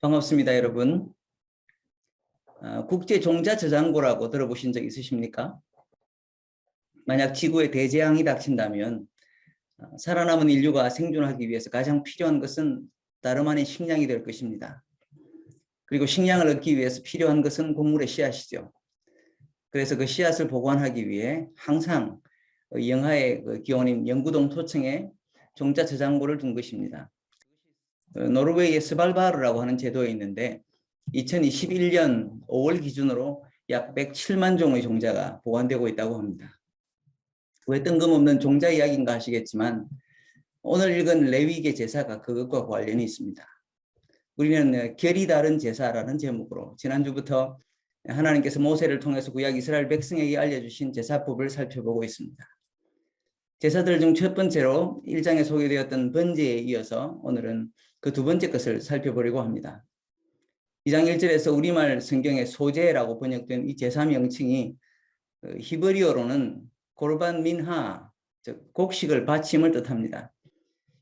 반갑습니다, 여러분. 국제종자저장고라고 들어보신 적 있으십니까? 만약 지구에 대재앙이 닥친다면 살아남은 인류가 생존하기 위해서 가장 필요한 것은 다름 아닌 식량이 될 것입니다. 그리고 식량을 얻기 위해서 필요한 것은 곡물의 씨앗이죠. 그래서 그 씨앗을 보관하기 위해 항상 영하의 기온인 영구동 토층에 종자저장고를 둔 것입니다. 노르웨이의 스발바르라고 하는 제도에 있는데 2021년 5월 기준으로 약 107만 종의 종자가 보관되고 있다고 합니다. 왜 뜬금없는 종자 이야기인가 하시겠지만 오늘 읽은 레위기의 제사가 그것과 관련이 있습니다. 우리는 결이 다른 제사라는 제목으로 지난주부터 하나님께서 모세를 통해서 구약 이스라엘 백성에게 알려주신 제사법을 살펴보고 있습니다. 제사들 중 첫 번째로 1장에 소개되었던 번제에 이어서 오늘은 그 두 번째 것을 살펴보려고 합니다. 2장 1절에서 우리말 성경의 소제라고 번역된 이 제사 명칭이 히브리어로는 고르반 민하, 즉 곡식을 바침을 뜻합니다.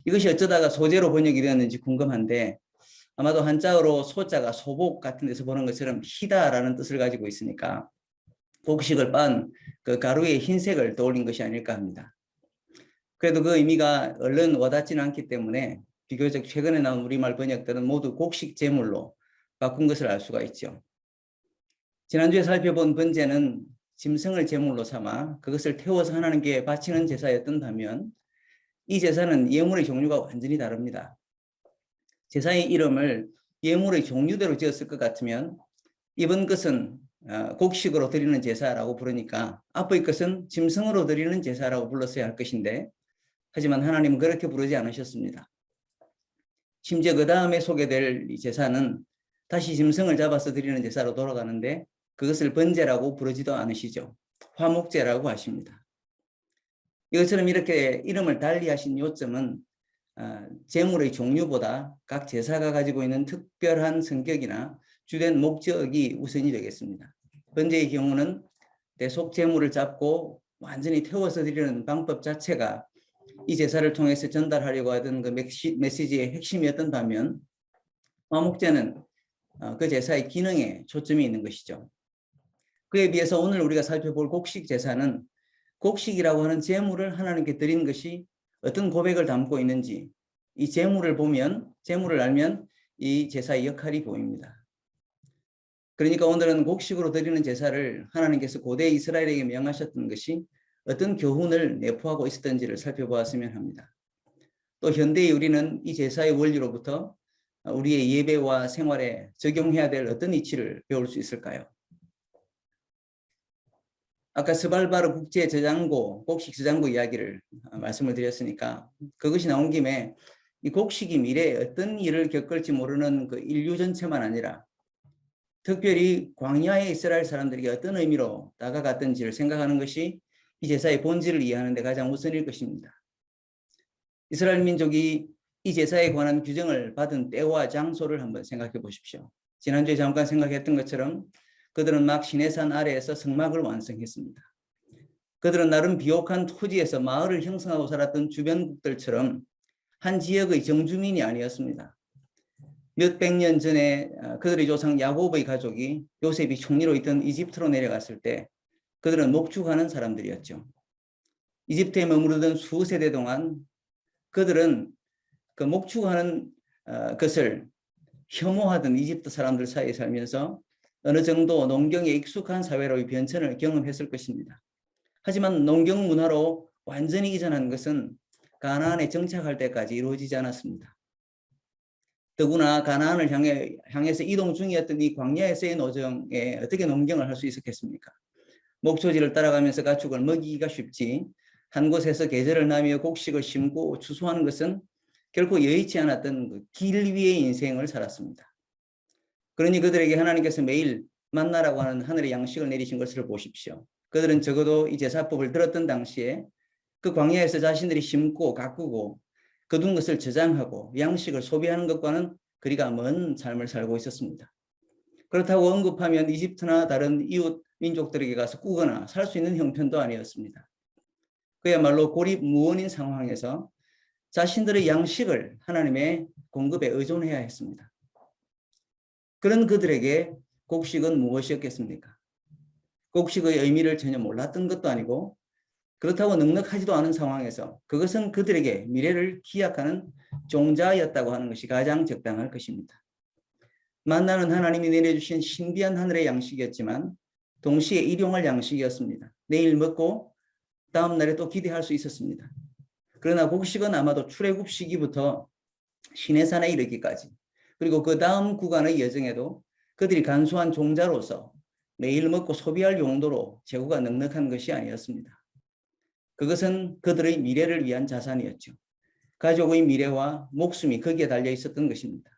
이것이 어쩌다가 소제로 번역이 되었는지 궁금한데 아마도 한자어로 소자가 소복 같은 데서 보는 것처럼 희다라는 뜻을 가지고 있으니까 곡식을 빤 그 가루의 흰색을 떠올린 것이 아닐까 합니다. 그래도 그 의미가 얼른 와닿지는 않기 때문에 비교적 최근에 나온 우리말 번역들은 모두 곡식 제물로 바꾼 것을 알 수가 있죠. 지난주에 살펴본 번제는 짐승을 제물로 삼아 그것을 태워서 하나님께 바치는 제사였던 반면 이 제사는 예물의 종류가 완전히 다릅니다. 제사의 이름을 예물의 종류대로 지었을 것 같으면 이번 것은 곡식으로 드리는 제사라고 부르니까 앞의 것은 짐승으로 드리는 제사라고 불렀어야 할 것인데 하지만 하나님은 그렇게 부르지 않으셨습니다. 심지어 그 다음에 소개될 이 제사는 다시 짐승을 잡아서 드리는 제사로 돌아가는데 그것을 번제라고 부르지도 않으시죠. 화목제라고 하십니다. 이것처럼 이렇게 이름을 달리하신 요점은 제물의 종류보다 각 제사가 가지고 있는 특별한 성격이나 주된 목적이 우선이 되겠습니다. 번제의 경우는 대속 제물을 잡고 완전히 태워서 드리는 방법 자체가 이 제사를 통해서 전달하려고 하던 그 메시지의 핵심이었던 반면 화목제는 그 제사의 기능에 초점이 있는 것이죠. 그에 비해서 오늘 우리가 살펴볼 곡식 제사는 곡식이라고 하는 제물을 하나님께 드린 것이 어떤 고백을 담고 있는지 이 제물을 알면 이 제사의 역할이 보입니다. 그러니까 오늘은 곡식으로 드리는 제사를 하나님께서 고대 이스라엘에게 명하셨던 것이 어떤 교훈을 내포하고 있었던지를 살펴보았으면 합니다. 또 현대의 우리는 이 제사의 원리로부터 우리의 예배와 생활에 적용해야 될 어떤 이치를 배울 수 있을까요? 아까 스발바르 국제저장고, 곡식 저장고 이야기를 말씀을 드렸으니까 그것이 나온 김에 이 곡식이 미래에 어떤 일을 겪을지 모르는 그 인류 전체만 아니라 특별히 광야의 이스라엘 사람들에게 어떤 의미로 다가갔던지를 생각하는 것이 이 제사의 본질을 이해하는 데 가장 우선일 것입니다. 이스라엘 민족이 이 제사에 관한 규정을 받은 때와 장소를 한번 생각해 보십시오. 지난주에 잠깐 생각했던 것처럼 그들은 막 시내산 아래에서 성막을 완성했습니다. 그들은 나름 비옥한 토지에서 마을을 형성하고 살았던 주변국들처럼 한 지역의 정주민이 아니었습니다. 몇백 년 전에 그들의 조상 야곱의 가족이 요셉이 총리로 있던 이집트로 내려갔을 때 그들은 목축하는 사람들이었죠. 이집트에 머무르던 수세대 동안 그들은 그 목축하는 것을 혐오하던 이집트 사람들 사이에 살면서 어느 정도 농경에 익숙한 사회로의 변천을 경험했을 것입니다. 하지만 농경 문화로 완전히 이전한 것은 가나안에 정착할 때까지 이루어지지 않았습니다. 더구나 가나안을 향해서 이동 중이었던 이 광야에서의 노정에 어떻게 농경을 할 수 있었겠습니까? 목초지를 따라가면서 가축을 먹이기가 쉽지 한 곳에서 계절을 나며 곡식을 심고 추수하는 것은 결코 여의치 않았던 그 길 위의 인생을 살았습니다. 그러니 그들에게 하나님께서 매일 만나라고 하는 하늘의 양식을 내리신 것을 보십시오. 그들은 적어도 이 제사법을 들었던 당시에 그 광야에서 자신들이 심고 가꾸고 거둔 것을 저장하고 양식을 소비하는 것과는 거리가 먼 삶을 살고 있었습니다. 그렇다고 언급하면 이집트나 다른 이웃 민족들에게 가서 꾸거나 살 수 있는 형편도 아니었습니다. 그야말로 고립무원인 상황에서 자신들의 양식을 하나님의 공급에 의존해야 했습니다. 그런 그들에게 곡식은 무엇이었겠습니까? 곡식의 의미를 전혀 몰랐던 것도 아니고 그렇다고 넉넉하지도 않은 상황에서 그것은 그들에게 미래를 기약하는 종자였다고 하는 것이 가장 적당할 것입니다. 만나는 하나님이 내려주신 신비한 하늘의 양식이었지만 동시에 일용할 양식이었습니다. 내일 먹고 다음 날에 또 기대할 수 있었습니다. 그러나 곡식은 아마도 출애굽 시기부터 시내산에 이르기까지 그리고 그 다음 구간의 여정에도 그들이 간소한 종자로서 매일 먹고 소비할 용도로 재고가 넉넉한 것이 아니었습니다. 그것은 그들의 미래를 위한 자산이었죠. 가족의 미래와 목숨이 거기에 달려 있었던 것입니다.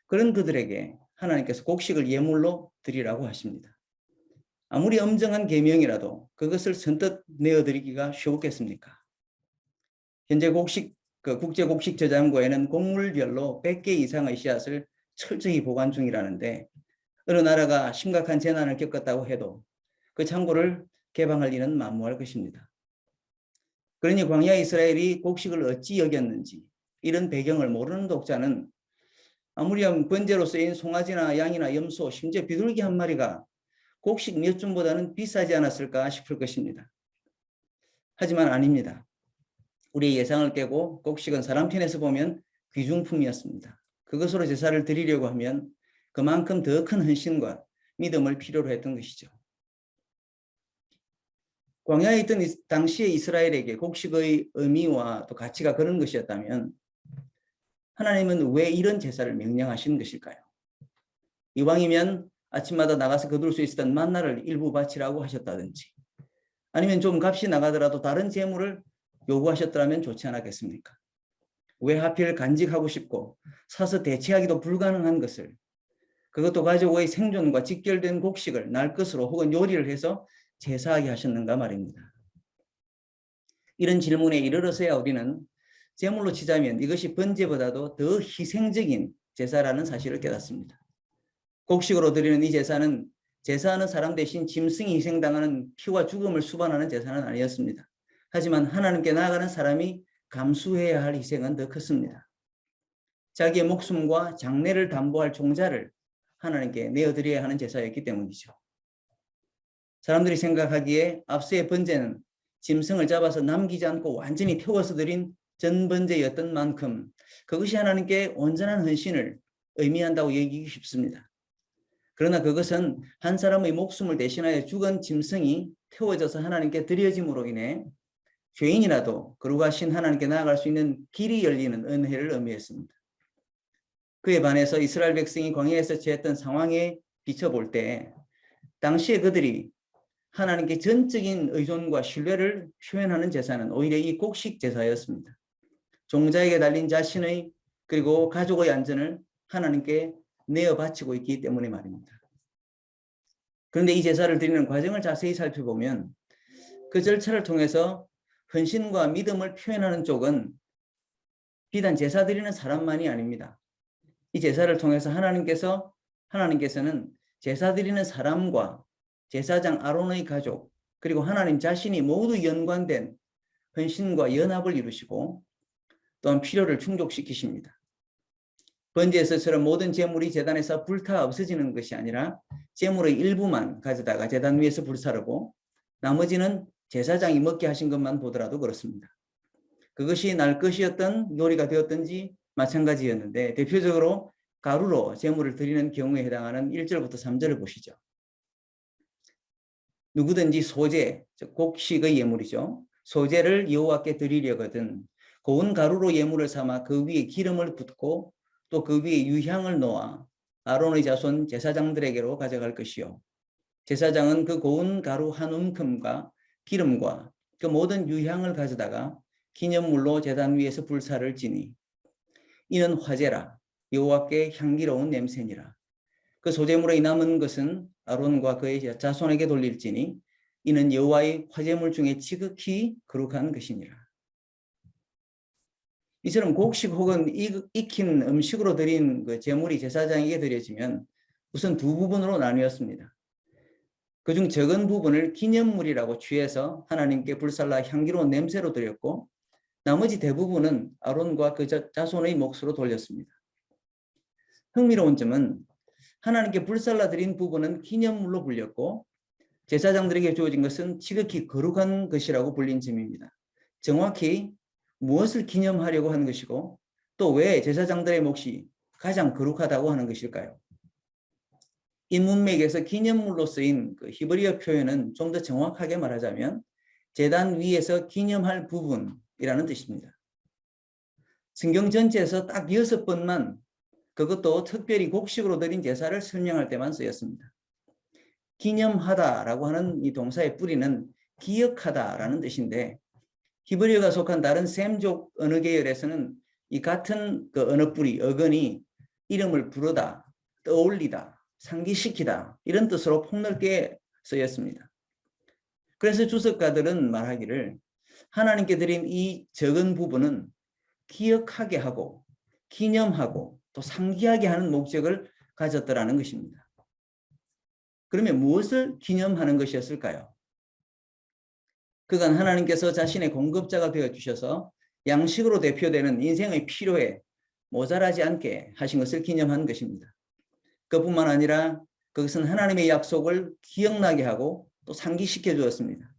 그런 그들에게 하나님께서 곡식을 예물로 드리라고 하십니다. 아무리 엄정한 계명이라도 그것을 선뜻 내어드리기가 쉬웠겠습니까? 현재 국제 곡식 저장고에는 곡물별로 100개 이상의 씨앗을 철저히 보관 중이라는데 어느 나라가 심각한 재난을 겪었다고 해도 그 창고를 개방할 일은 만무할 것입니다. 그러니 광야 이스라엘이 곡식을 어찌 여겼는지 이런 배경을 모르는 독자는 아무리 번제로 쓰인 송아지나 양이나 염소 심지어 비둘기 한 마리가 곡식 몇 줌보다는 비싸지 않았을까 싶을 것입니다. 하지만 아닙니다. 우리의 예상을 깨고 곡식은 사람 편에서 보면 귀중품이었습니다. 그것으로 제사를 드리려고 하면 그만큼 더 큰 헌신과 믿음을 필요로 했던 것이죠. 광야에 있던 당시의 이스라엘에게 곡식의 의미와 또 가치가 그런 것이었다면 하나님은 왜 이런 제사를 명령하신 것일까요? 이왕이면 아침마다 나가서 거둘 수 있었던 만나를 일부 바치라고 하셨다든지 아니면 좀 값이 나가더라도 다른 재물을 요구하셨더라면 좋지 않았겠습니까? 왜 하필 간직하고 싶고 사서 대체하기도 불가능한 것을 그것도 가족의 생존과 직결된 곡식을 날 것으로 혹은 요리를 해서 제사하게 하셨는가 말입니다. 이런 질문에 이르러서야 우리는 제물로 치자면 이것이 번제보다도 더 희생적인 제사라는 사실을 깨닫습니다. 곡식으로 드리는 이 제사는 제사하는 사람 대신 짐승이 희생당하는 피와 죽음을 수반하는 제사는 아니었습니다. 하지만 하나님께 나아가는 사람이 감수해야 할 희생은 더 컸습니다. 자기의 목숨과 장래를 담보할 종자를 하나님께 내어드려야 하는 제사였기 때문이죠. 사람들이 생각하기에 앞서의 번제는 짐승을 잡아서 남기지 않고 완전히 태워서 드린 전번제였던 만큼 그것이 하나님께 온전한 헌신을 의미한다고 여기기 쉽습니다. 그러나 그것은 한 사람의 목숨을 대신하여 죽은 짐승이 태워져서 하나님께 드려짐으로 인해 죄인이라도 거룩하신 하나님께 나아갈 수 있는 길이 열리는 은혜를 의미했습니다. 그에 반해서 이스라엘 백성이 광야에서 처했던 상황에 비춰볼 때 당시에 그들이 하나님께 전적인 의존과 신뢰를 표현하는 제사는 오히려 이 곡식 제사였습니다. 종자에게 달린 자신의 그리고 가족의 안전을 하나님께 내어 바치고 있기 때문에 말입니다. 그런데 이 제사를 드리는 과정을 자세히 살펴보면 그 절차를 통해서 헌신과 믿음을 표현하는 쪽은 비단 제사 드리는 사람만이 아닙니다. 이 제사를 통해서 하나님께서는 제사 드리는 사람과 제사장 아론의 가족 그리고 하나님 자신이 모두 연관된 헌신과 연합을 이루시고 또한 필요를 충족시키십니다. 번제에서처럼 모든 제물이 제단에서 불타 없어지는 것이 아니라 제물의 일부만 가져다가 제단 위에서 불사르고 나머지는 제사장이 먹게 하신 것만 보더라도 그렇습니다. 그것이 날 것이었던 요리가 되었든지 마찬가지였는데 대표적으로 가루로 제물을 드리는 경우에 해당하는 1절부터 3절을 보시죠. 누구든지 소제, 즉 곡식의 예물이죠. 소제를 여호와께 드리려거든 고운 가루로 예물을 삼아 그 위에 기름을 붓고 또 그 위에 유향을 놓아 아론의 자손 제사장들에게로 가져갈 것이요. 제사장은 그 고운 가루 한 움큼과 기름과 그 모든 유향을 가져다가 기념물로 제단 위에서 불사를 지니 이는 화제라 여호와께 향기로운 냄새니라. 그 소제물의 남은 것은 아론과 그의 자손에게 돌릴지니 이는 여호와의 화제물 중에 지극히 거룩한 것이니라. 이처럼 곡식 혹은 익힌 음식으로 드린 그 제물이 제사장에게 드려지면 우선 두 부분으로 나뉘었습니다. 그중 적은 부분을 기념물이라고 취해서 하나님께 불살라 향기로운 냄새로 드렸고 나머지 대부분은 아론과 그 자손의 몫으로 돌렸습니다. 흥미로운 점은 하나님께 불살라 드린 부분은 기념물로 불렸고 제사장들에게 주어진 것은 지극히 거룩한 것이라고 불린 점입니다. 정확히 무엇을 기념하려고 하는 것이고 또 왜 제사장들의 몫이 가장 거룩하다고 하는 것일까요? 이 문맥에서 기념물로 쓰인 그 히브리어 표현은 좀 더 정확하게 말하자면 제단 위에서 기념할 부분이라는 뜻입니다. 성경 전체에서 딱 6번만 그것도 특별히 곡식으로 드린 제사를 설명할 때만 쓰였습니다. 기념하다라고 하는 이 동사의 뿌리는 기억하다라는 뜻인데 히브리어가 속한 다른 셈족 언어 계열에서는 이 같은 그 언어 뿌리, 어근이 이름을 부르다, 떠올리다, 상기시키다 이런 뜻으로 폭넓게 쓰였습니다. 그래서 주석가들은 말하기를 하나님께 드린 이 적은 부분은 기억하게 하고 기념하고 또 상기하게 하는 목적을 가졌더라는 것입니다. 그러면 무엇을 기념하는 것이었을까요? 그건 하나님께서 자신의 공급자가 되어주셔서 양식으로 대표되는 인생의 필요에 모자라지 않게 하신 것을 기념한 것입니다. 그뿐만 아니라 그것은 하나님의 약속을 기억나게 하고 또 상기시켜 주었습니다.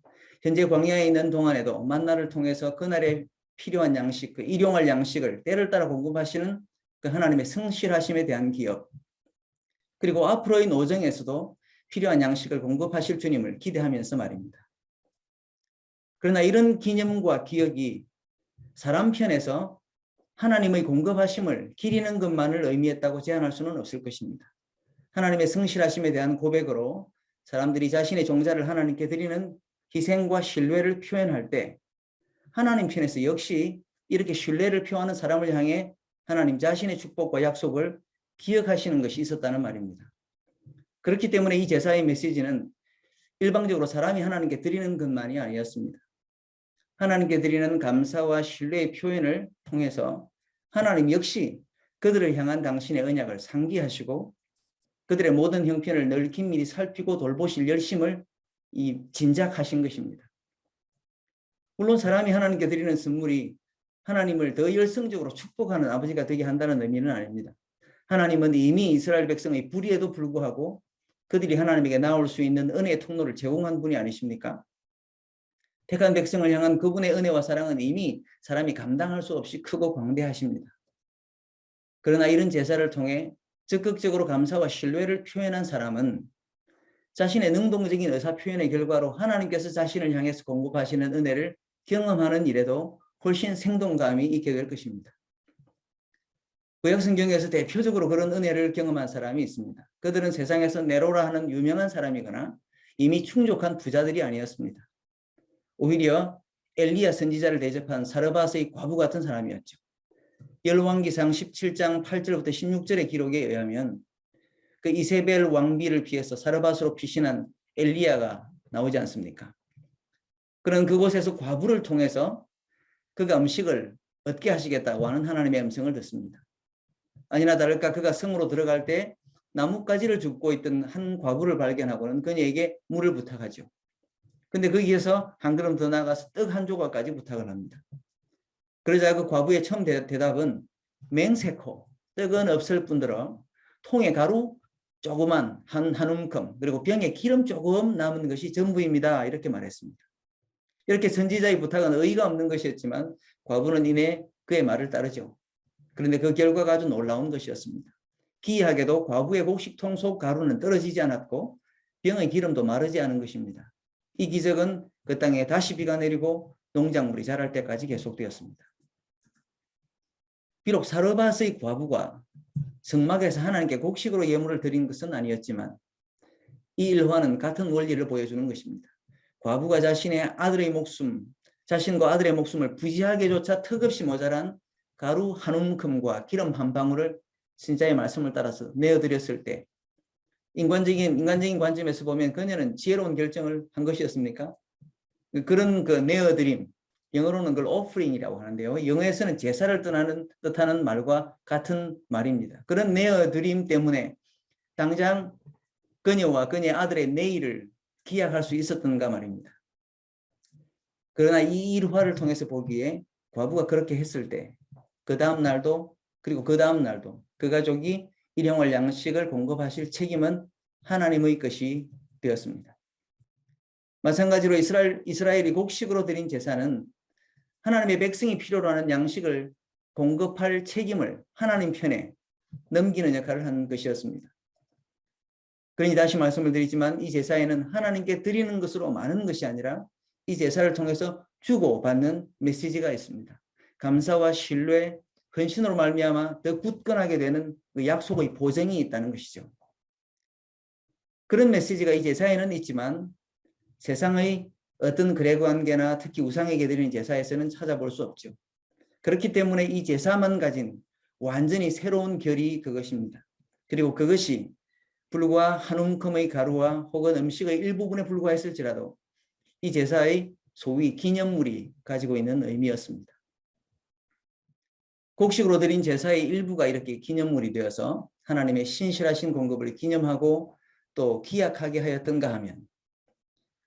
현재 광야에 있는 동안에도 만나를 통해서 그날에 필요한 양식, 그 일용할 양식을 때를 따라 공급하시는 그 하나님의 성실하심에 대한 기억, 그리고 앞으로의 노정에서도 필요한 양식을 공급하실 주님을 기대하면서 말입니다. 그러나 이런 기념과 기억이 사람 편에서 하나님의 공급하심을 기리는 것만을 의미했다고 제한할 수는 없을 것입니다. 하나님의 성실하심에 대한 고백으로 사람들이 자신의 종자를 하나님께 드리는 희생과 신뢰를 표현할 때 하나님 편에서 역시 이렇게 신뢰를 표하는 사람을 향해 하나님 자신의 축복과 약속을 기억하시는 것이 있었다는 말입니다. 그렇기 때문에 이 제사의 메시지는 일방적으로 사람이 하나님께 드리는 것만이 아니었습니다. 하나님께 드리는 감사와 신뢰의 표현을 통해서 하나님 역시 그들을 향한 당신의 언약을 상기하시고 그들의 모든 형편을 늘 긴밀히 살피고 돌보실 열심을 진작하신 것입니다. 물론 사람이 하나님께 드리는 선물이 하나님을 더 열성적으로 축복하는 아버지가 되게 한다는 의미는 아닙니다. 하나님은 이미 이스라엘 백성의 불의에도 불구하고 그들이 하나님에게 나올 수 있는 은혜의 통로를 제공한 분이 아니십니까? 택한 백성을 향한 그분의 은혜와 사랑은 이미 사람이 감당할 수 없이 크고 광대하십니다. 그러나 이런 제사를 통해 적극적으로 감사와 신뢰를 표현한 사람은 자신의 능동적인 의사 표현의 결과로 하나님께서 자신을 향해서 공급하시는 은혜를 경험하는 일에도 훨씬 생동감이 있게 될 것입니다. 구약 성경에서 대표적으로 그런 은혜를 경험한 사람이 있습니다. 그들은 세상에서 네로라 하는 유명한 사람이거나 이미 충족한 부자들이 아니었습니다. 오히려 엘리야 선지자를 대접한 사르밧의 과부 같은 사람이었죠. 열왕기상 17장 8절부터 16절의 기록에 의하면 그 이세벨 왕비를 피해서 사르밧으로 피신한 엘리야가 나오지 않습니까? 그런 그곳에서 과부를 통해서 그가 음식을 얻게 하시겠다고 하는 하나님의 음성을 듣습니다. 아니나 다를까 그가 성으로 들어갈 때 나뭇가지를 줍고 있던 한 과부를 발견하고는 그녀에게 물을 부탁하죠. 근데 거기에서 한 걸음 더 나가서 떡 한 조각까지 부탁을 합니다. 그러자 그 과부의 처음 대답은 맹세코, 떡은 없을 뿐더러 통에 가루 조그만 한 움큼 그리고 병에 기름 조금 남은 것이 전부입니다. 이렇게 말했습니다. 이렇게 선지자의 부탁은 의의가 없는 것이었지만 과부는 이내 그의 말을 따르죠. 그런데 그 결과가 아주 놀라운 것이었습니다. 기이하게도 과부의 곡식통 속 가루는 떨어지지 않았고 병의 기름도 마르지 않은 것입니다. 이 기적은 그 땅에 다시 비가 내리고 농작물이 자랄 때까지 계속되었습니다. 비록 사르밧의 과부가 성막에서 하나님께 곡식으로 예물을 드린 것은 아니었지만 이 일화는 같은 원리를 보여주는 것입니다. 과부가 자신과 아들의 목숨을 부지하게조차 턱없이 모자란 가루 한 움큼과 기름 한 방울을 신자의 말씀을 따라서 내어드렸을 때 인간적인 관점에서 보면 그녀는 지혜로운 결정을 한 것이었습니까? 그런 그 내어드림, 영어로는 그걸 offering이라고 하는데요. 영어에서는 제사를 뜻하는 말과 같은 말입니다. 그런 내어드림 때문에 당장 그녀와 그녀의 아들의 내일을 기약할 수 있었던가 말입니다. 그러나 이 일화를 통해서 보기에 과부가 그렇게 했을 때 그 다음 날도 그리고 그 다음 날도 그 가족이 일용할 양식을 공급하실 책임은 하나님의 것이 되었습니다. 마찬가지로 이스라엘이 곡식으로 드린 제사는 하나님의 백성이 필요로 하는 양식을 공급할 책임을 하나님 편에 넘기는 역할을 한 것이었습니다. 그러니 다시 말씀을 드리지만 이 제사에는 하나님께 드리는 것으로 많은 것이 아니라 이 제사를 통해서 주고받는 메시지가 있습니다. 감사와 신뢰, 헌신으로 말미암아 더 굳건하게 되는 그 약속의 보증이 있다는 것이죠. 그런 메시지가 이 제사에는 있지만 세상의 어떤 거래관계나 특히 우상에게 드리는 제사에서는 찾아볼 수 없죠. 그렇기 때문에 이 제사만 가진 완전히 새로운 결이 그것입니다. 그리고 그것이 불과 한 움큼의 가루와 혹은 음식의 일부분에 불과했을지라도 이 제사의 소위 기념물이 가지고 있는 의미였습니다. 곡식으로 드린 제사의 일부가 이렇게 기념물이 되어서 하나님의 신실하신 공급을 기념하고 또 기약하게 하였던가 하면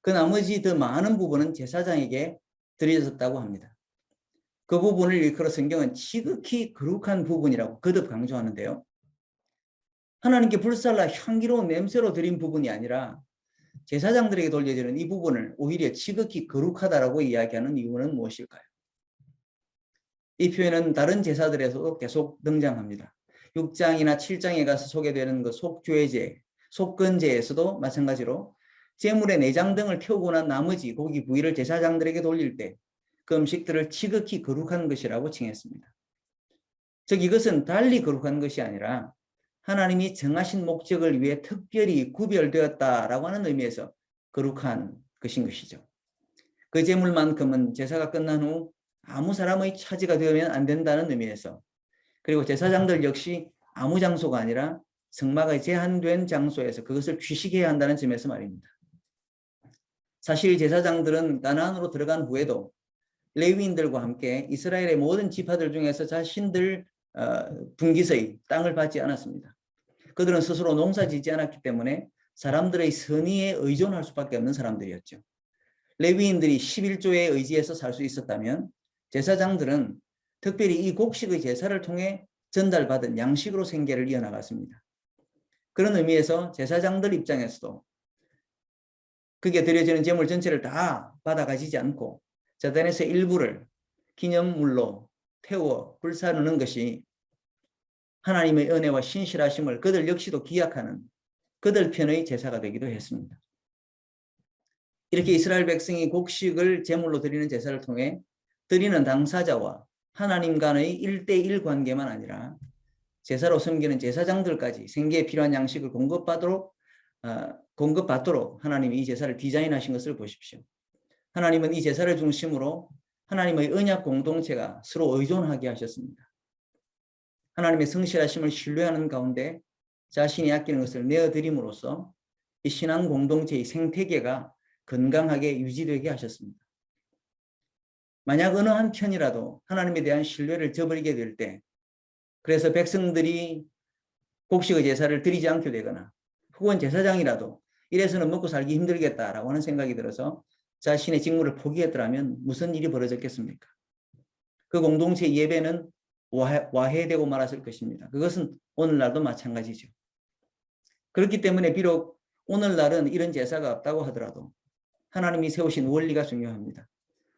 그 나머지 더 많은 부분은 제사장에게 드려졌다고 합니다. 그 부분을 일컬어 성경은 지극히 거룩한 부분이라고 거듭 강조하는데요. 하나님께 불살라 향기로운 냄새로 드린 부분이 아니라 제사장들에게 돌려지는 이 부분을 오히려 지극히 거룩하다라고 이야기하는 이유는 무엇일까요? 이 표현은 다른 제사들에서도 계속 등장합니다. 6장이나 7장에 가서 소개되는 그 속죄제, 속건제에서도 마찬가지로 제물의 내장 등을 태우고 난 나머지 고기 부위를 제사장들에게 돌릴 때 그 음식들을 지극히 거룩한 것이라고 칭했습니다. 즉 이것은 달리 거룩한 것이 아니라 하나님이 정하신 목적을 위해 특별히 구별되었다라고 하는 의미에서 거룩한 것인 것이죠. 그 제물만큼은 제사가 끝난 후 아무 사람의 차지가 되면 안 된다는 의미에서 그리고 제사장들 역시 아무 장소가 아니라 성막의 제한된 장소에서 그것을 취식해야 한다는 점에서 말입니다. 사실 제사장들은 가나안으로 들어간 후에도 레위인들과 함께 이스라엘의 모든 지파들 중에서 자신들 분깃의 땅을 받지 않았습니다. 그들은 스스로 농사 짓지 않았기 때문에 사람들의 선의에 의존할 수밖에 없는 사람들이었죠. 레위인들이 11조의 의지에서 살 수 있었다면 제사장들은 특별히 이 곡식의 제사를 통해 전달받은 양식으로 생계를 이어나갔습니다. 그런 의미에서 제사장들 입장에서도 그게 드려지는 제물 전체를 다 받아가지지 않고 제단에서 일부를 기념물로 태워 불사르는 것이 하나님의 은혜와 신실하심을 그들 역시도 기약하는 그들 편의 제사가 되기도 했습니다. 이렇게 이스라엘 백성이 곡식을 제물로 드리는 제사를 통해 드리는 당사자와 하나님 간의 1대1 관계만 아니라 제사로 섬기는 제사장들까지 생계에 필요한 양식을 공급받도록 하나님이 이 제사를 디자인하신 것을 보십시오. 하나님은 이 제사를 중심으로 하나님의 언약 공동체가 서로 의존하게 하셨습니다. 하나님의 성실하심을 신뢰하는 가운데 자신이 아끼는 것을 내어드림으로써 이 신앙 공동체의 생태계가 건강하게 유지되게 하셨습니다. 만약 어느 한 편이라도 하나님에 대한 신뢰를 저버리게 될 때 그래서 백성들이 곡식의 제사를 드리지 않게 되거나 혹은 제사장이라도 이래서는 먹고 살기 힘들겠다라고 하는 생각이 들어서 자신의 직무를 포기했더라면 무슨 일이 벌어졌겠습니까? 그 공동체 예배는 와해되고 말았을 것입니다. 그것은 오늘날도 마찬가지죠. 그렇기 때문에 비록 오늘날은 이런 제사가 없다고 하더라도 하나님이 세우신 원리가 중요합니다.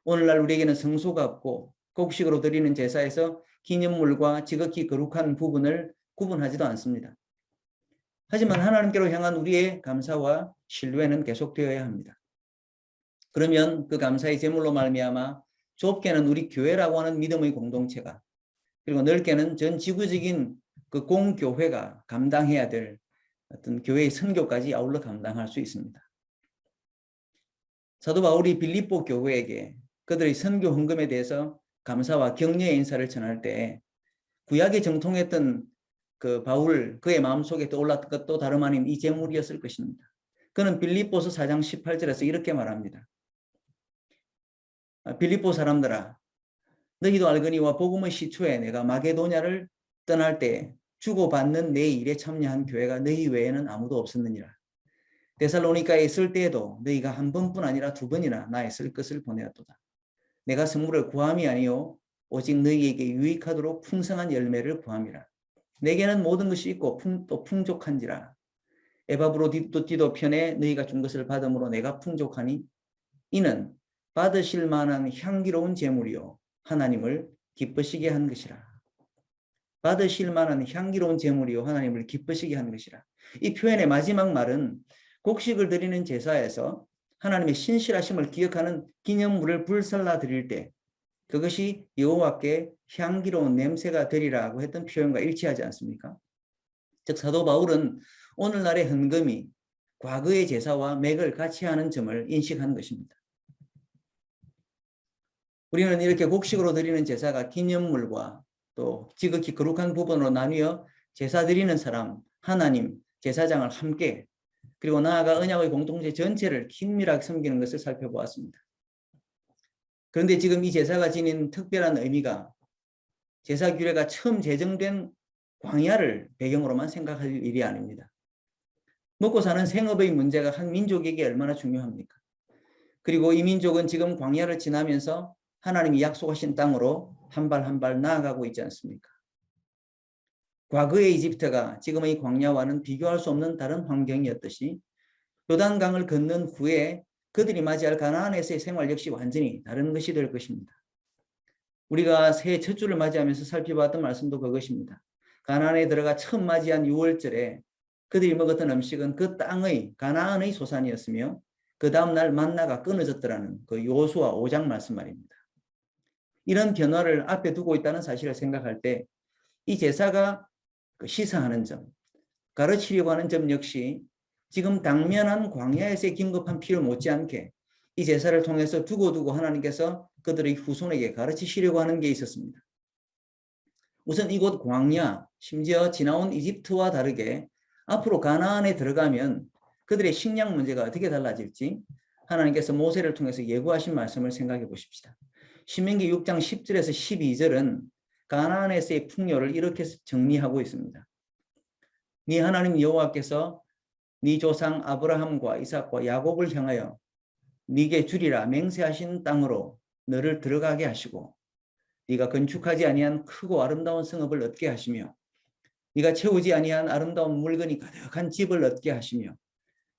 오늘날 우리에게는 성소가 없고 곡식으로 드리는 제사에서 기념물과 지극히 거룩한 부분을 구분하지도 않습니다. 하지만 하나님께로 향한 우리의 감사와 신뢰는 계속되어야 합니다. 그러면 그 감사의 제물로 말미암아 좁게는 우리 교회라고 하는 믿음의 공동체가 그리고 넓게는 전 지구적인 그 공교회가 감당해야 될 어떤 교회의 선교까지 아울러 감당할 수 있습니다. 사도 바울이 빌립보 교회에게 그들의 선교 헌금에 대해서 감사와 격려의 인사를 전할 때 구약에 정통했던 그 바울 그의 마음속에 떠올랐던 것도 다름 아닌 이 제물이었을 것입니다. 그는 빌립보서 4장 18절에서 이렇게 말합니다. 빌립보 사람들아 너희도 알거니와 복음의 시초에 내가 마게도냐를 떠날 때 주고받는 내 일에 참여한 교회가 너희 외에는 아무도 없었느니라. 데살로니가에 있을 때에도 너희가 한 번뿐 아니라 2번이나 나의 쓸 것을 보내었도다. 내가 선물을 구함이 아니요 오직 너희에게 유익하도록 풍성한 열매를 구함이라. 내게는 모든 것이 있고 또 풍족한지라. 에바브로디도 편에 너희가 준 것을 받음으로 내가 풍족하니 이는 받으실 만한 향기로운 제물이요 하나님을 기쁘시게 한 것이라. 받으실 만한 향기로운 제물이요 하나님을 기쁘시게 한 것이라. 이 표현의 마지막 말은 곡식을 드리는 제사에서 하나님의 신실하심을 기억하는 기념물을 불살라 드릴 때 그것이 여호와께 향기로운 냄새가 되리라고 했던 표현과 일치하지 않습니까? 즉 사도 바울은 오늘날의 헌금이 과거의 제사와 맥을 같이 하는 점을 인식한 것입니다. 우리는 이렇게 곡식으로 드리는 제사가 기념물과 또 지극히 거룩한 부분으로 나뉘어 제사 드리는 사람, 하나님, 제사장을 함께 그리고 나아가 언약의 공동체 전체를 긴밀하게 섬기는 것을 살펴보았습니다. 그런데 지금 이 제사가 지닌 특별한 의미가 제사 규례가 처음 제정된 광야를 배경으로만 생각할 일이 아닙니다. 먹고 사는 생업의 문제가 한 민족에게 얼마나 중요합니까? 그리고 이 민족은 지금 광야를 지나면서 하나님이 약속하신 땅으로 한 발 한 발 나아가고 있지 않습니까? 과거의 이집트가 지금의 광야와는 비교할 수 없는 다른 환경이었듯이 요단강을 건넌 후에 그들이 맞이할 가나안에서의 생활 역시 완전히 다른 것이 될 것입니다. 우리가 새해 첫 주를 맞이하면서 살펴봤던 말씀도 그것입니다. 가나안에 들어가 처음 맞이한 6월절에 그들이 먹었던 음식은 그 땅의 가나안의 소산이었으며 그 다음날 만나가 끊어졌더라는 그 여호수아 5장 말씀 말입니다. 이런 변화를 앞에 두고 있다는 사실을 생각할 때 이 제사가 시사하는 점, 가르치려고 하는 점 역시 지금 당면한 광야에서의 긴급한 필요 못지않게 이 제사를 통해서 두고두고 하나님께서 그들의 후손에게 가르치시려고 하는 게 있었습니다. 우선 이곳 광야, 심지어 지나온 이집트와 다르게 앞으로 가나안에 들어가면 그들의 식량 문제가 어떻게 달라질지 하나님께서 모세를 통해서 예고하신 말씀을 생각해 보십시다. 신명기 6장 10절에서 12절은 가나안에서의 풍요를 이렇게 정리하고 있습니다. 네 하나님 여호와께서 네 조상 아브라함과 이삭과 야곱을 향하여 네게 주리라 맹세하신 땅으로 너를 들어가게 하시고 네가 건축하지 아니한 크고 아름다운 성읍을 얻게 하시며 네가 채우지 아니한 아름다운 물건이 가득한 집을 얻게 하시며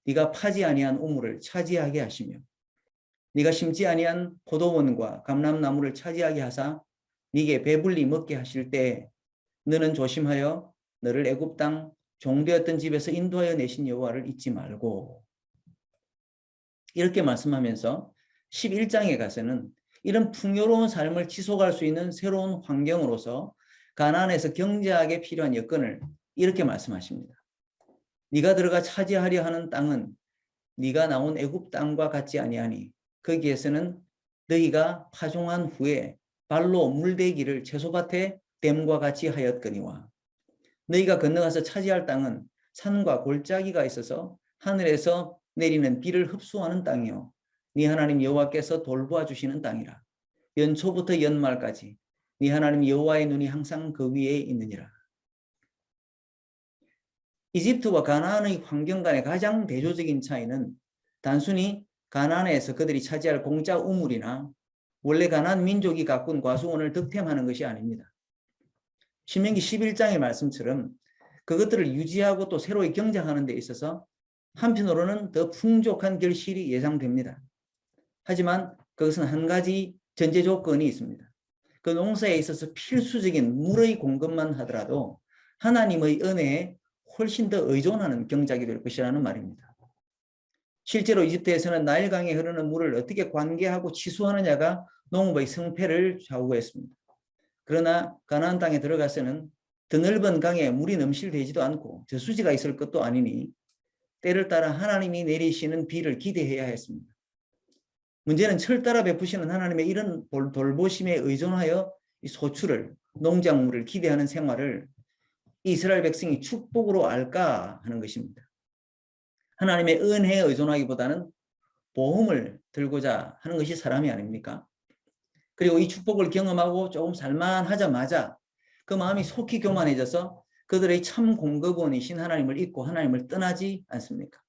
네가 파지 아니한 우물을 차지하게 하시며 네가 심지 아니한 포도원과 감람나무를 차지하게 하사 네게 배불리 먹게 하실 때 너는 조심하여 너를 애굽 땅 종되었던 집에서 인도하여 내신 여호와를 잊지 말고 이렇게 말씀하면서 11장에 가서는 이런 풍요로운 삶을 지속할 수 있는 새로운 환경으로서 가나안에서 경제하게 필요한 여건을 이렇게 말씀하십니다. 네가 들어가 차지하려 하는 땅은 네가 나온 애굽 땅과 같지 아니하니 거기에서는 너희가 파종한 후에 발로 물대기를 채소밭에 댐과 같이 하였거니와 너희가 건너가서 차지할 땅은 산과 골짜기가 있어서 하늘에서 내리는 비를 흡수하는 땅이요 네 하나님 여호와께서 돌보아 주시는 땅이라. 연초부터 연말까지 네 하나님 여호와의 눈이 항상 그 위에 있느니라. 이집트와 가나안의 환경 간의 가장 대조적인 차이는 단순히 가나안에서 그들이 차지할 공짜 우물이나 원래 가나안 민족이 가꾼 과수원을 득템하는 것이 아닙니다. 신명기 11장의 말씀처럼 그것들을 유지하고 또 새로이 경작하는 데 있어서 한편으로는 더 풍족한 결실이 예상됩니다. 하지만 그것은 한 가지 전제 조건이 있습니다. 그 농사에 있어서 필수적인 물의 공급만 하더라도 하나님의 은혜에 훨씬 더 의존하는 경작이 될 것이라는 말입니다. 실제로 이집트에서는 나일강에 흐르는 물을 어떻게 관계하고 치수하느냐가 농업의 성패를 좌우했습니다. 그러나 가나안 땅에 들어가서는 드넓은 강에 물이 넘실대지도 않고 저수지가 있을 것도 아니니 때를 따라 하나님이 내리시는 비를 기대해야 했습니다. 문제는 철 따라 베푸시는 하나님의 이런 돌보심에 의존하여 이 소출을 농작물을 기대하는 생활을 이스라엘 백성이 축복으로 알까 하는 것입니다. 하나님의 은혜에 의존하기보다는 보험을 들고자 하는 것이 사람이 아닙니까? 그리고 이 축복을 경험하고 조금 살만하자마자 그 마음이 속히 교만해져서 그들의 참 공급원이신 하나님을 잊고 하나님을 떠나지 않습니까?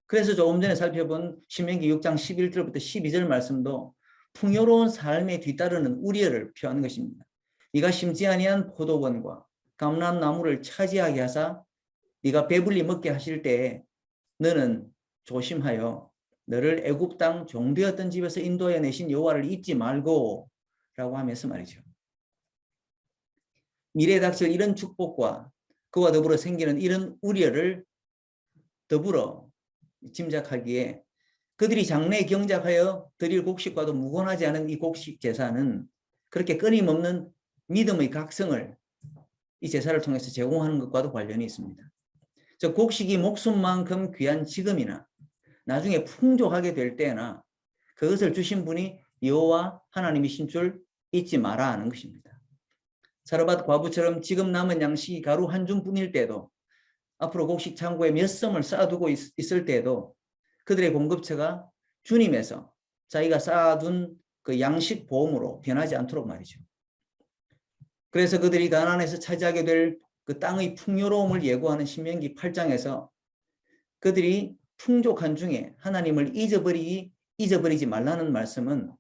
그래서 조금 전에 살펴본 신명기 6장 11절부터 12절 말씀도 풍요로운 삶에 뒤따르는 우려를 표하는 것입니다. 네가 심지 아니한 포도원과 감람나무를 차지하게 하사 네가 배불리 먹게 하실 때에 너는 조심하여 너를 애굽 땅 종되었던 집에서 인도해 내신 여호와를 잊지 말고 라고 하면서 말이죠. 미래에 닥칠 이런 축복과 그와 더불어 생기는 이런 우려를 더불어 짐작하기에 그들이 장래에 경작하여 드릴 곡식과도 무관하지 않은 이 곡식 제사는 그렇게 끊임없는 믿음의 각성을 이 제사를 통해서 제공하는 것과도 관련이 있습니다. 저 곡식이 목숨만큼 귀한 지금이나 나중에 풍족하게 될 때나 그것을 주신 분이 여호와 하나님이신 줄 잊지 마라 하는 것입니다. 사르밧 과부처럼 지금 남은 양식이 가루 한 줌뿐일 때도 앞으로 곡식 창고에 몇 섬을 쌓아두고 있을 때도 그들의 공급처가 주님에서 자기가 쌓아둔 그 양식 보험으로 변하지 않도록 말이죠. 그래서 그들이 가나안에서 차지하게 될 그 땅의 풍요로움을 예고하는 신명기 8장에서 그들이 풍족한 중에 하나님을 잊어버리지 말라는 말씀은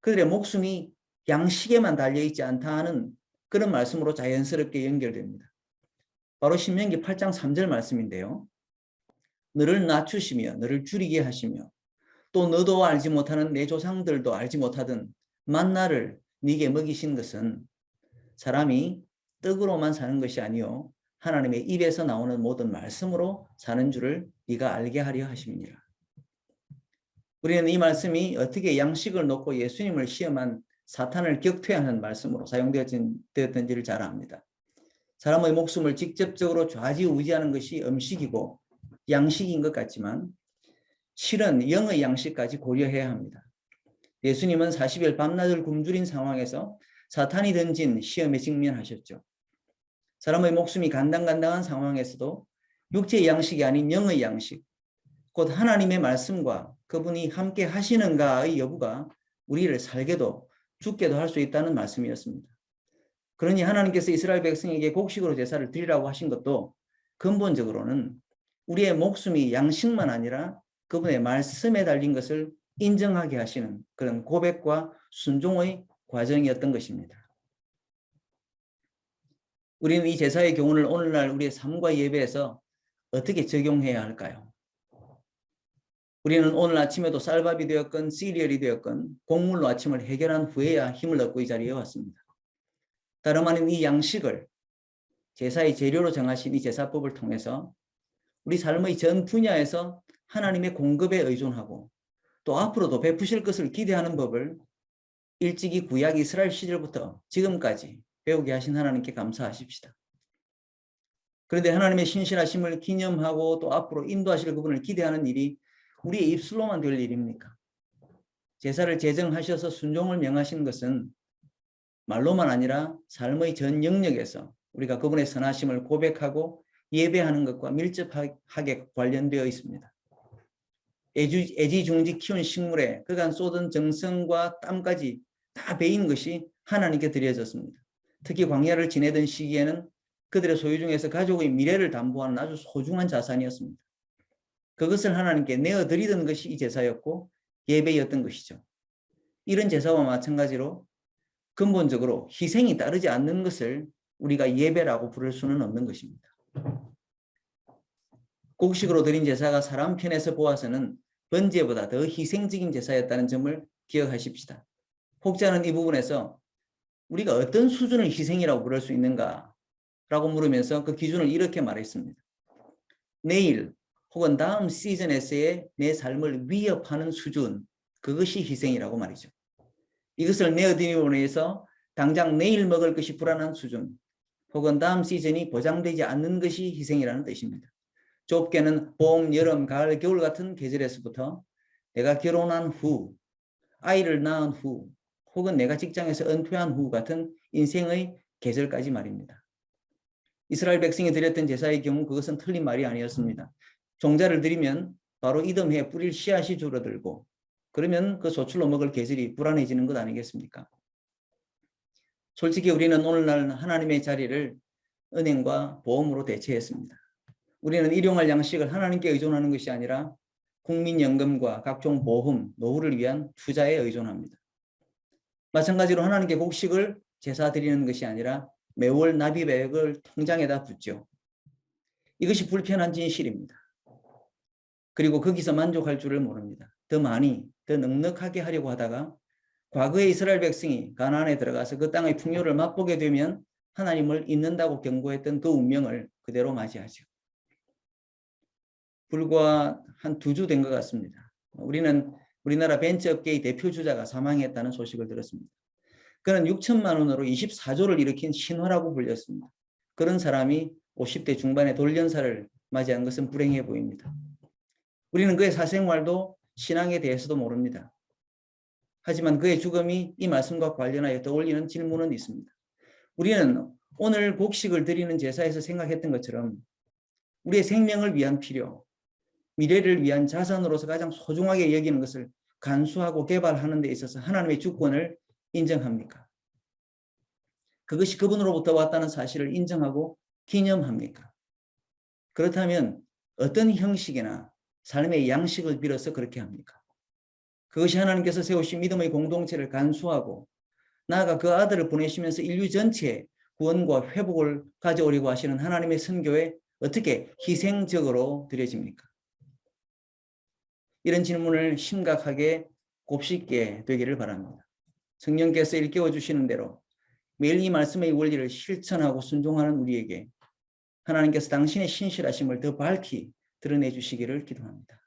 그들의 목숨이 양식에만 달려있지 않다 하는 그런 말씀으로 자연스럽게 연결됩니다. 바로 신명기 8장 3절 말씀인데요. 너를 낮추시며 너를 줄이게 하시며 또 너도 알지 못하는 내 조상들도 알지 못하던 만나를 네게 먹이신 것은 사람이 떡으로만 사는 것이 아니요 하나님의 입에서 나오는 모든 말씀으로 사는 줄을 네가 알게 하려 하심이니라. 우리는 이 말씀이 어떻게 양식을 놓고 예수님을 시험한 사탄을 격퇴하는 말씀으로 사용되었던지를 잘 압니다. 사람의 목숨을 직접적으로 좌지우지하는 것이 음식이고 양식인 것 같지만 실은 영의 양식까지 고려해야 합니다. 예수님은 40일 밤낮을 굶주린 상황에서 사탄이 던진 시험에 직면하셨죠. 사람의 목숨이 간당간당한 상황에서도 육체의 양식이 아닌 영의 양식, 곧 하나님의 말씀과 그분이 함께 하시는가의 여부가 우리를 살게도 죽게도 할 수 있다는 말씀이었습니다. 그러니 하나님께서 이스라엘 백성에게 곡식으로 제사를 드리라고 하신 것도 근본적으로는 우리의 목숨이 양식만 아니라 그분의 말씀에 달린 것을 인정하게 하시는 그런 고백과 순종의 과정이었던 것입니다. 우리는 이 제사의 교훈을 오늘날 우리의 삶과 예배에서 어떻게 적용해야 할까요? 우리는 오늘 아침에도 쌀밥이 되었건 시리얼이 되었건 곡물로 아침을 해결한 후에야 힘을 얻고 이 자리에 왔습니다. 다름 아닌 이 양식을 제사의 재료로 정하신 이 제사법을 통해서 우리 삶의 전 분야에서 하나님의 공급에 의존하고 또 앞으로도 베푸실 것을 기대하는 법을 일찍이 구약 이스라엘 시절부터 지금까지 배우게 하신 하나님께 감사하십시다. 그런데 하나님의 신실하심을 기념하고 또 앞으로 인도하실 그분을 기대하는 일이 우리의 입술로만 될 일입니까? 제사를 제정하셔서 순종을 명하신 것은 말로만 아니라 삶의 전 영역에서 우리가 그분의 선하심을 고백하고 예배하는 것과 밀접하게 관련되어 있습니다. 애지중지 키운 식물에 그간 쏟은 정성과 땀까지 다 베인 것이 하나님께 드려졌습니다. 특히 광야를 지내던 시기에는 그들의 소유 중에서 가족의 미래를 담보하는 아주 소중한 자산이었습니다. 그것을 하나님께 내어드리던 것이 이 제사였고 예배였던 것이죠. 이런 제사와 마찬가지로 근본적으로 희생이 따르지 않는 것을 우리가 예배라고 부를 수는 없는 것입니다. 곡식으로 드린 제사가 사람 편에서 보아서는 번제보다 더 희생적인 제사였다는 점을 기억하십시다. 혹자는 이 부분에서 우리가 어떤 수준을 희생이라고 부를 수 있는가 라고 물으면서 그 기준을 이렇게 말했습니다. 내일 혹은 다음 시즌에서의 내 삶을 위협하는 수준, 그것이 희생이라고 말이죠. 이것을 내어드림으로 인해서 당장 내일 먹을 것이 불안한 수준 혹은 다음 시즌이 보장되지 않는 것이 희생이라는 뜻입니다. 좁게는 봄, 여름, 가을, 겨울 같은 계절에서부터 내가 결혼한 후, 아이를 낳은 후 혹은 내가 직장에서 은퇴한 후 같은 인생의 계절까지 말입니다. 이스라엘 백성이 드렸던 제사의 경우 그것은 틀린 말이 아니었습니다. 종자를 드리면 바로 이듬해 뿌릴 씨앗이 줄어들고 그러면 그 소출로 먹을 계절이 불안해지는 것 아니겠습니까? 솔직히 우리는 오늘날 하나님의 자리를 은행과 보험으로 대체했습니다. 우리는 일용할 양식을 하나님께 의존하는 것이 아니라 국민연금과 각종 보험, 노후를 위한 투자에 의존합니다. 마찬가지로 하나님께 곡식을 제사 드리는 것이 아니라 매월 납입액을 통장에다 붓죠. 이것이 불편한 진실입니다. 그리고 거기서 만족할 줄을 모릅니다. 더 많이, 더 넉넉하게 하려고 하다가 과거의 이스라엘 백성이 가나안에 들어가서 그 땅의 풍요를 맛보게 되면 하나님을 잊는다고 경고했던 그 운명을 그대로 맞이하죠. 불과 한 2주 된 것 같습니다. 우리는 우리나라 벤처업계의 대표 주자가 사망했다는 소식을 들었습니다. 그는 6천만 원으로 24조를 일으킨 신화라고 불렸습니다. 그런 사람이 50대 중반의 돌연사를 맞이한 것은 불행해 보입니다. 우리는 그의 사생활도 신앙에 대해서도 모릅니다. 하지만 그의 죽음이 이 말씀과 관련하여 떠올리는 질문은 있습니다. 우리는 오늘 곡식을 드리는 제사에서 생각했던 것처럼 우리의 생명을 위한 필요, 미래를 위한 자산으로서 가장 소중하게 여기는 것을 간수하고 개발하는 데 있어서 하나님의 주권을 인정합니까? 그것이 그분으로부터 왔다는 사실을 인정하고 기념합니까? 그렇다면 어떤 형식이나 삶의 양식을 빌어서 그렇게 합니까? 그것이 하나님께서 세우신 믿음의 공동체를 간수하고 나아가 그 아들을 보내시면서 인류 전체에 구원과 회복을 가져오려고 하시는 하나님의 선교에 어떻게 희생적으로 드려집니까? 이런 질문을 심각하게 곱씹게 되기를 바랍니다. 성령께서 일깨워 주시는 대로 매일 이 말씀의 원리를 실천하고 순종하는 우리에게 하나님께서 당신의 신실하심을 더 밝히 드러내 주시기를 기도합니다.